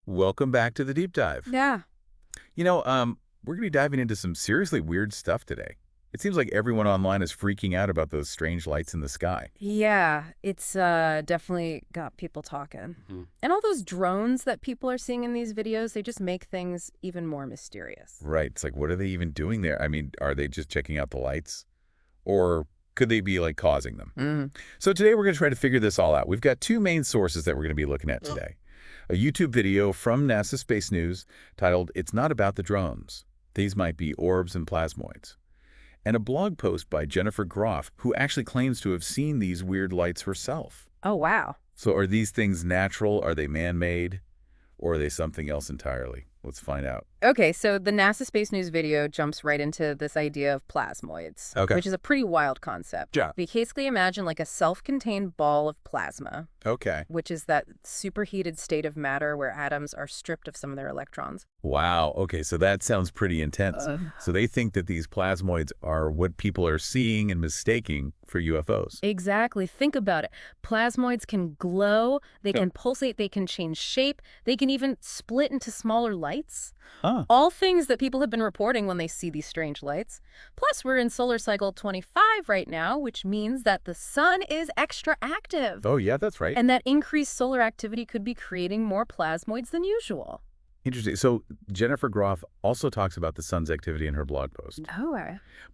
Welcome back to the deep dive. Yeah. We're going to be diving into some seriously weird stuff today. It seems like everyone online is freaking out about those strange lights in the sky. Yeah, it's definitely got people talking. Mhm. And all those drones that people are seeing in these videos, they just make things even more mysterious. Right. It's like, what are they even doing there? I mean, are they just checking out the lights? Or could they be, like, causing them? Mm. So today we're going to try to figure this all out. We've got two main sources that we're going to be looking at today. A YouTube video from NASA Space News titled, "It's Not About the Drones. These Might Be Orbs and Plasmoids." And a blog post by Jennifer Groff, who actually claims to have seen these weird lights herself. Oh, wow. So are these things natural? Are they man-made? Or are they something else entirely? Let's find out. Okay, so the NASA Space News video jumps right into this idea of plasmoids, Okay. which is a pretty wild concept. Yeah. We basically imagine like a self-contained ball of plasma, Okay. which is that superheated state of matter where atoms are stripped of some of their electrons. Wow. Okay, so that sounds pretty intense. So they think that these plasmoids are what people are seeing and mistaking for UFOs. Exactly. Think about it. Plasmoids can glow, they can pulsate, they can change shape, they can even split into smaller lights. Huh. All things that people have been reporting when they see these strange lights. Plus, we're in solar cycle 25 right now, which means that the sun is extra active. Oh, yeah, that's right. And that increased solar activity could be creating more plasmoids than usual. Interesting. So Jennifer Groff also talks about the sun's activity in her blog post. Oh,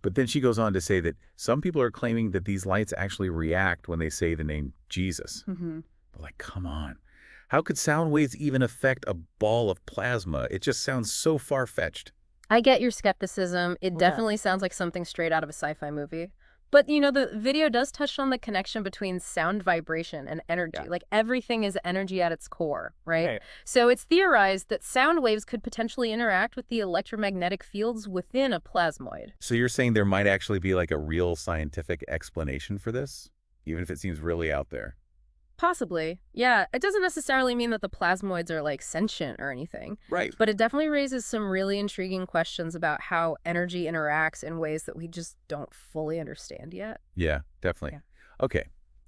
But then she goes on to say that some people are claiming that these lights actually react when they say the name Jesus. But like, come on. How could sound waves even affect a ball of plasma? It just sounds so far-fetched. I get your skepticism. It Yeah. definitely sounds like something straight out of a sci-fi movie. But, the video does touch on the connection between sound vibration and energy. Yeah. Like, everything is energy at its core, right? Right. So it's theorized that sound waves could potentially interact with the electromagnetic fields within a plasmoid. So you're saying there might actually be like a real scientific explanation for this? Even if it seems really out there. Possibly. Yeah, it doesn't necessarily mean that the plasmoids are, like, sentient or anything. Right. But it definitely raises some really intriguing questions about how energy interacts in ways that we just don't fully understand yet. Yeah, definitely. Yeah. Okay.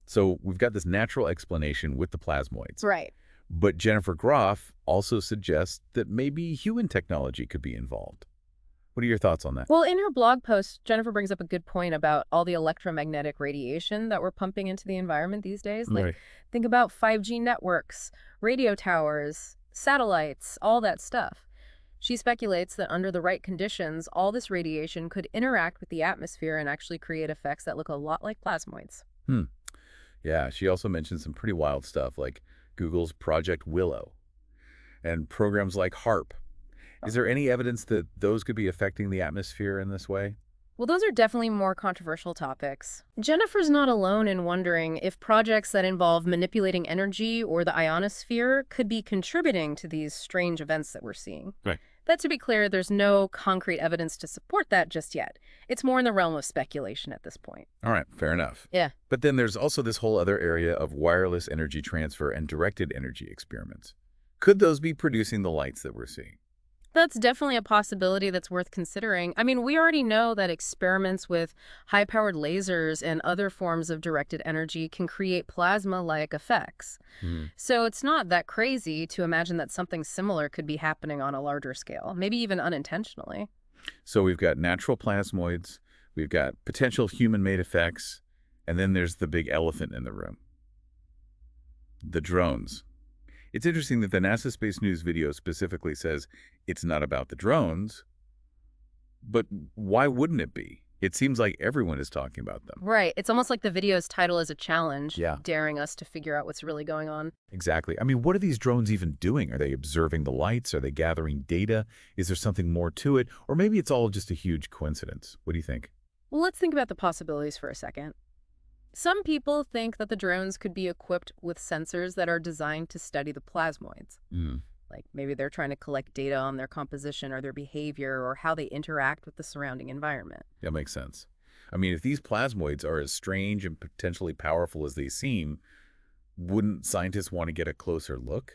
So we've got this natural explanation with the plasmoids. Right. But Jennifer Groff also suggests that maybe human technology could be involved. What are your thoughts on that? Well, in her blog post, Jennifer brings up a good point about all the electromagnetic radiation that we're pumping into the environment these days. Like, Right. think about 5G networks, radio towers, satellites, all that stuff. She speculates that under the right conditions, all this radiation could interact with the atmosphere and actually create effects that look a lot like plasmoids. Yeah, she also mentioned some pretty wild stuff like Google's Project Willow and programs like HARP. Is there any evidence that those could be affecting the atmosphere in this way? Well, those are definitely more controversial topics. Jennifer's not alone in wondering if projects that involve manipulating energy or the ionosphere could be contributing to these strange events that we're seeing. Right. But to be clear, there's no concrete evidence to support that just yet. It's more in the realm of speculation at this point. All right, fair enough. Yeah. But then there's also this whole other area of wireless energy transfer and directed energy experiments. Could those be producing the lights that we're seeing? That's definitely a possibility that's worth considering. I mean, we already know that experiments with high-powered lasers and other forms of directed energy can create plasma-like effects. So it's not that crazy to imagine that something similar could be happening on a larger scale, maybe even unintentionally. So we've got natural plasmoids, we've got potential human-made effects, and then there's the big elephant in the room. The drones. It's interesting that the NASA Space News video specifically says it's not about the drones, but why wouldn't it be? It seems like everyone is talking about them. Right. It's almost like the video's title is a challenge, Yeah. daring us to figure out what's really going on. Exactly. I mean, what are these drones even doing? Are they observing the lights? Are they gathering data? Is there something more to it? Or maybe it's all just a huge coincidence. What do you think? Well, let's think about the possibilities for a second. Some people think that the drones could be equipped with sensors that are designed to study the plasmoids. Like maybe they're trying to collect data on their composition or their behavior or how they interact with the surrounding environment. That makes sense. I mean, if these plasmoids are as strange and potentially powerful as they seem, wouldn't scientists want to get a closer look?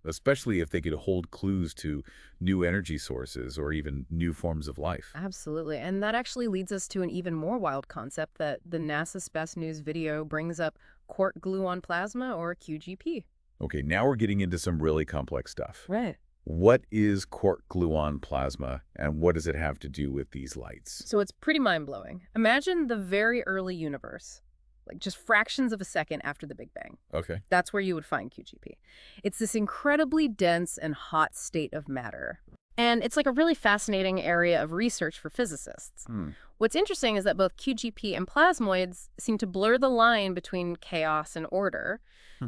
Especially if they could hold clues to new energy sources or even new forms of life. Absolutely. And that actually leads us to an even more wild concept that the NASA Space News video brings up: quark glue on plasma, or QGP. Okay, now we're getting into some really complex stuff. Right. What is quark-gluon plasma, and what does it have to do with these lights? So it's pretty mind-blowing. Imagine the very early universe, like just fractions of a second after the Big Bang. Okay. That's where you would find QGP. It's this incredibly dense and hot state of matter. And it's like a really fascinating area of research for physicists. What's interesting is that both QGP and plasmoids seem to blur the line between chaos and order.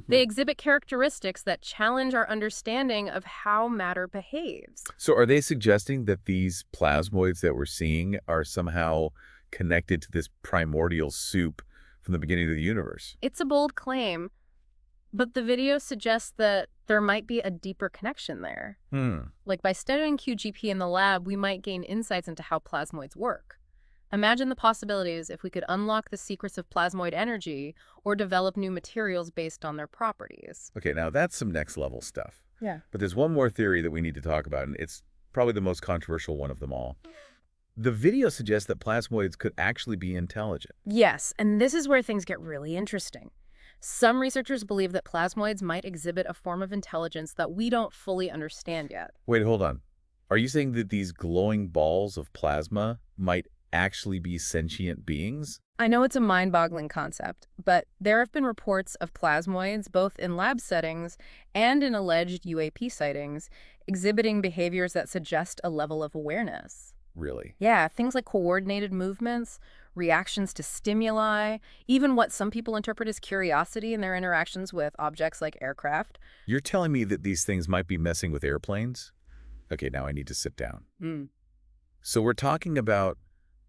They exhibit characteristics that challenge our understanding of how matter behaves. So are they suggesting that these plasmoids that we're seeing are somehow connected to this primordial soup from the beginning of the universe? It's a bold claim, but the video suggests that there might be a deeper connection there. Like by studying QGP in the lab, we might gain insights into how plasmoids work. Imagine the possibilities if we could unlock the secrets of plasmoid energy or develop new materials based on their properties. Okay, now that's some next-level stuff. Yeah. But there's one more theory that we need to talk about, and it's probably the most controversial one of them all. The video suggests that plasmoids could actually be intelligent. Yes, and this is where things get really interesting. Some researchers believe that plasmoids might exhibit a form of intelligence that we don't fully understand yet. Wait, hold on. Are you saying that these glowing balls of plasma might actually be sentient beings? I know it's a mind-boggling concept, but there have been reports of plasmoids, both in lab settings and in alleged UAP sightings, exhibiting behaviors that suggest a level of awareness. Really? Yeah, things like coordinated movements, reactions to stimuli, even what some people interpret as curiosity in their interactions with objects like aircraft. You're telling me that these things might be messing with airplanes? Okay, now I need to sit down. So we're talking about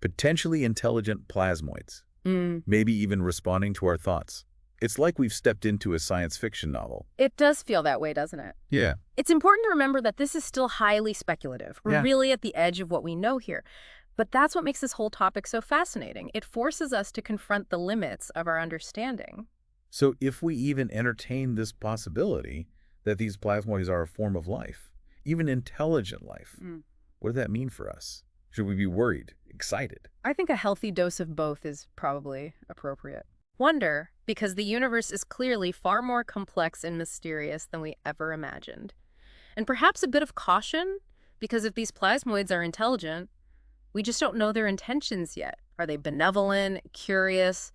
potentially intelligent plasmoids, maybe even responding to our thoughts. It's like we've stepped into a science fiction novel. It does feel that way, doesn't it? Yeah. It's important to remember that this is still highly speculative. We're really at the edge of what we know here. But that's what makes this whole topic so fascinating. It forces us to confront the limits of our understanding. So if we even entertain this possibility that these plasmoids are a form of life, even intelligent life, what does that mean for us? Should we be worried, excited? I think a healthy dose of both is probably appropriate. Wonder, because the universe is clearly far more complex and mysterious than we ever imagined. And perhaps a bit of caution, because if these plasmoids are intelligent, we just don't know their intentions yet. Are they benevolent, curious,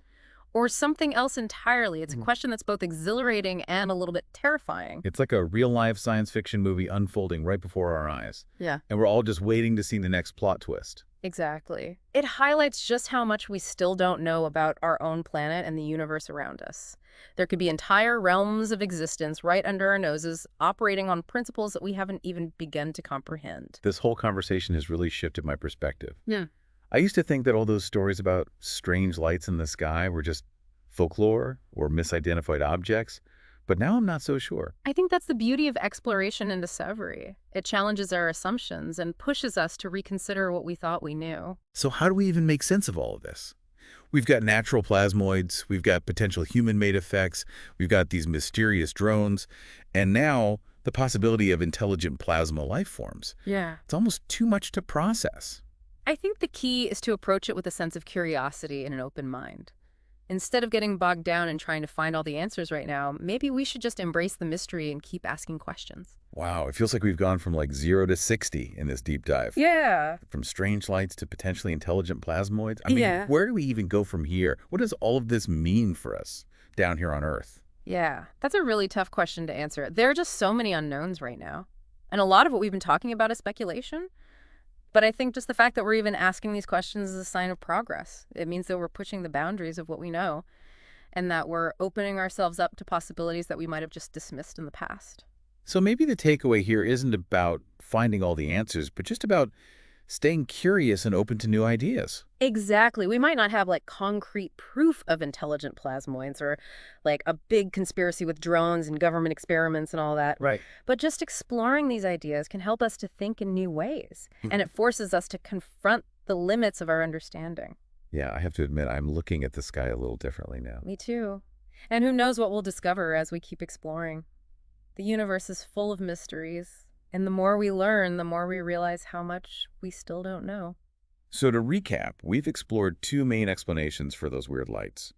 or something else entirely? It's a question that's both exhilarating and a little bit terrifying. It's like a real-life science fiction movie unfolding right before our eyes. Yeah. And we're all just waiting to see the next plot twist. Exactly. It highlights just how much we still don't know about our own planet and the universe around us. There could be entire realms of existence right under our noses, operating on principles that we haven't even begun to comprehend. This whole conversation has really shifted my perspective. Yeah. I used to think that all those stories about strange lights in the sky were just folklore or misidentified objects, but now I'm not so sure. I think that's the beauty of exploration and discovery. It challenges our assumptions and pushes us to reconsider what we thought we knew. So how do we even make sense of all of this? We've got natural plasmoids, we've got potential human-made effects, we've got these mysterious drones, and now the possibility of intelligent plasma life forms. Yeah. It's almost too much to process. I think the key is to approach it with a sense of curiosity and an open mind. Instead of getting bogged down and trying to find all the answers right now, maybe we should just embrace the mystery and keep asking questions. Wow, it feels like we've gone from like 0 to 60 in this deep dive. Yeah. From strange lights to potentially intelligent plasmoids. I mean, where do we even go from here? What does all of this mean for us down here on Earth? Yeah, that's a really tough question to answer. There are just so many unknowns right now. And a lot of what we've been talking about is speculation. But I think just the fact that we're even asking these questions is a sign of progress. It means that we're pushing the boundaries of what we know and that we're opening ourselves up to possibilities that we might have just dismissed in the past. So maybe the takeaway here isn't about finding all the answers, but just about staying curious and open to new ideas. Exactly. We might not have like concrete proof of intelligent plasmoids or like a big conspiracy with drones and government experiments and all that. Right. But just exploring these ideas can help us to think in new ways. And it forces us to confront the limits of our understanding. Yeah, I have to admit, I'm looking at the sky a little differently now. Me too. And who knows what we'll discover as we keep exploring. The universe is full of mysteries. And the more we learn, the more we realize how much we still don't know. So to recap, we've explored two main explanations for those weird lights: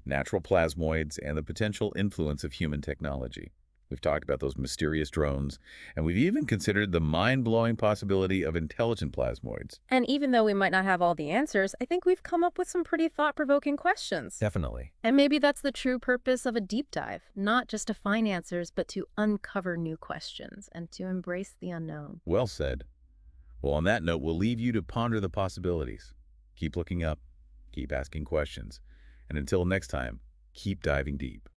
natural plasmoids and the potential influence of human technology. We've talked about those mysterious drones, and we've even considered the mind-blowing possibility of intelligent plasmoids. And even though we might not have all the answers, I think we've come up with some pretty thought-provoking questions. Definitely. And maybe that's the true purpose of a deep dive, not just to find answers, but to uncover new questions and to embrace the unknown. Well said. Well, on that note, we'll leave you to ponder the possibilities. Keep looking up, keep asking questions, and until next time, keep diving deep.